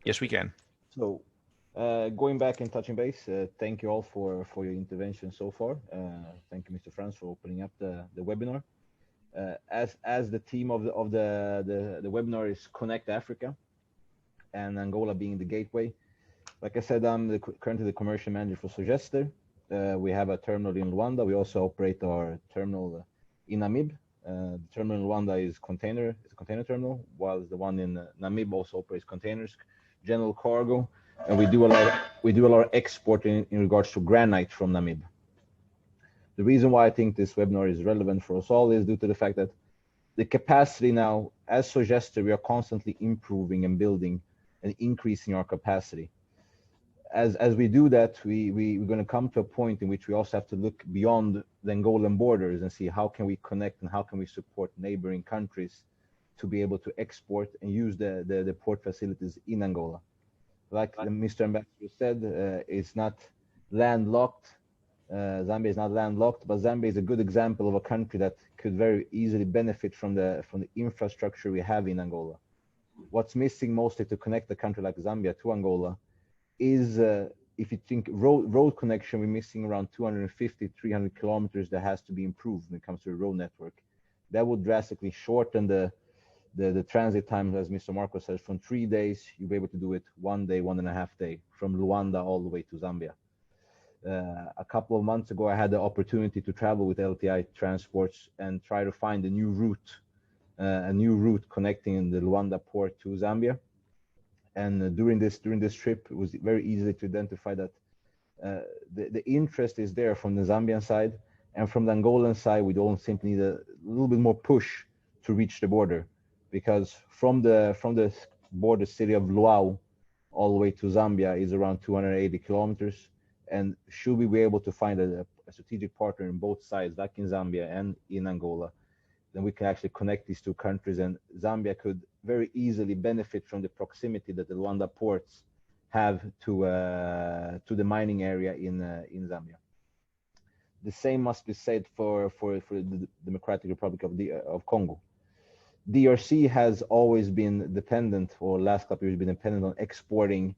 Yes, we can. So, going back and touching base, thank you all for your intervention so far. Thank you, Mr. Franz, for opening up the webinar. As the theme of the webinar is Connect Africa, and Angola being the gateway. Like I said, I'm currently the commercial manager for SOGESTER. We have a terminal in Luanda. We also operate our terminal in Namib. The terminal in Luanda is a container terminal, while the one in Namib also operates containers, general cargo, and we do a lot of export in regards to granite from Namib. The reason why I think this webinar is relevant for us all is due to the fact that the capacity now, as SOGESTER, we are constantly improving and building and increasing our capacity. As we do that, we're going to come to a point in which we also have to look beyond the Angolan borders and see how can we connect and how can we support neighboring countries to be able to export and use the port facilities in Angola. Like Mr. Ambassador said, it's not landlocked. Zambia is not landlocked, but Zambia is a good example of a country that could very easily benefit from the infrastructure we have in Angola. What's missing mostly to connect a country like Zambia to Angola is, if you think road connection, we're missing around 250, 300 kilometers that has to be improved when it comes to the road network. That would drastically shorten the transit time, as Mr. Marco says, from 3 days, you'll be able to do it 1 day, 1.5 days, from Luanda all the way to Zambia. A couple of months ago, I had the opportunity to travel with LTI Transports and try to find a new route connecting the Luanda port to Zambia. And during this trip, it was very easy to identify that the interest is there from the Zambian side, and from the Angolan side, we don't simply need a little bit more push to reach the border, because from the border city of Luau all the way to Zambia is around 280 kilometers. And should we be able to find a strategic partner in both sides, like in Zambia and in Angola, then we can actually connect these two countries, and Zambia could very easily benefit from the proximity that the Luanda ports have to the mining area in Zambia. The same must be said for the Democratic Republic of Congo. DRC has always been dependent, or last couple of years been dependent on exporting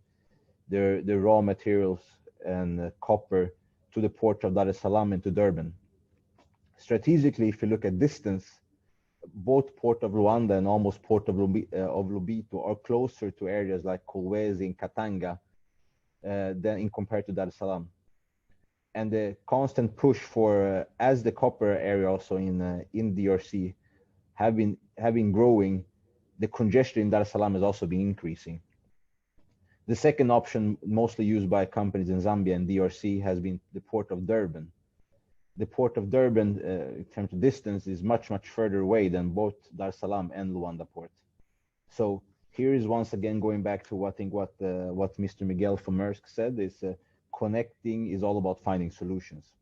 their raw materials and copper to the port of Dar es Salaam and to Durban. Strategically, if you look at distance, both Port of Luanda and almost Port of Lobito are closer to areas like Kolwezi and Katanga than in compared to Dar es Salaam. And the constant push for, as the copper area also in DRC have been growing, the congestion in Dar es Salaam has also been increasing. The second option, mostly used by companies in Zambia and DRC, has been the Port of Durban. The Port of Durban, in terms of distance, is much further away than both Dar es Salaam and Luanda Port. So here is once again going back to what Mr. Miguel from Maersk said, is connecting is all about finding solutions.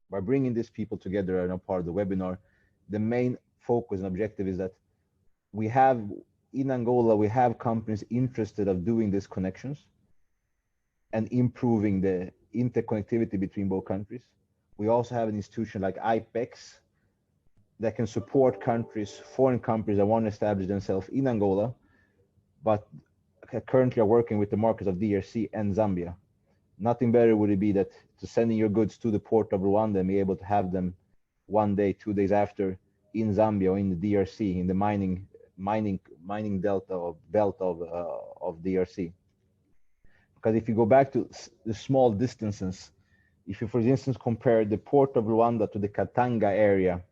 By bringing these people together and a part of the webinar, the main focus and objective is that we have, in Angola, we have companies interested of doing these connections and improving the interconnectivity between both countries. We also have an institution like IPEX that can support countries, foreign companies that want to establish themselves in Angola, but currently are working with the markets of DRC and Zambia. Nothing better would it be that to sending your goods to the port of Rwanda and be able to have them 1 day, 2 days after in Zambia or in the DRC, in the mining delta or belt of DRC. Because if you go back to the small distances, if you, for instance, compare the port of Rwanda to the Katanga area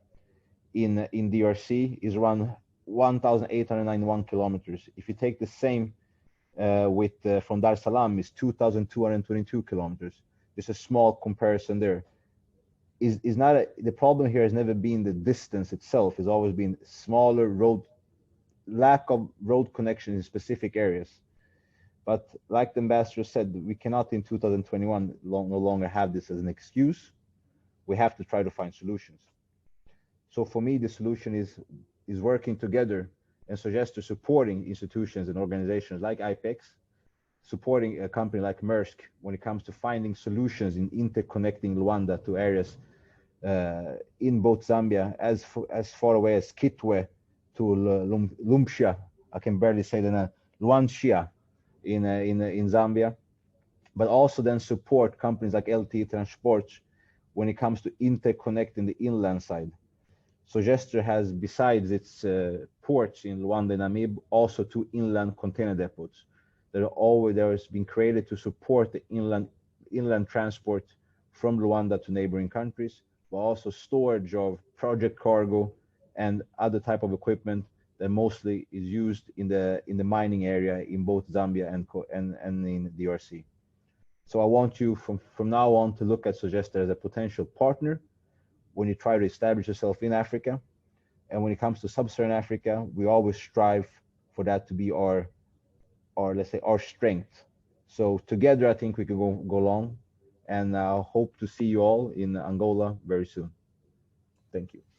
in DRC, is around 1,891 kilometers. If you take the same from Dar es Salaam, is 2,222 kilometers. There's a small comparison there. Is not the problem here has never been the distance itself. It's always been smaller lack of road connection in specific areas. But like the ambassador said, we cannot in 2021 no longer have this as an excuse. We have to try to find solutions. So for me, the solution is working together and SOGESTER supporting institutions and organizations like IPEX, supporting a company like Maersk when it comes to finding solutions in interconnecting Luanda to areas in both Zambia, as far away as Kitwe to Lumpshia. I can barely say the name, Luanshia, in Zambia, but also then support companies like LT Transport when it comes to interconnecting the inland side. So Gestora has, besides its ports in Luanda and Namib, also two inland container depots that are always there has been created to support the inland transport from Luanda to neighboring countries, but also storage of project cargo and other type of equipment that mostly is used in the mining area in both Zambia and in the DRC. So I want you from now on to look at Sogesta as a potential partner when you try to establish yourself in Africa. And when it comes to sub-Saharan Africa, we always strive for that to be our let's say our strength. So together, I think we can go long, and I hope to see you all in Angola very soon. Thank you.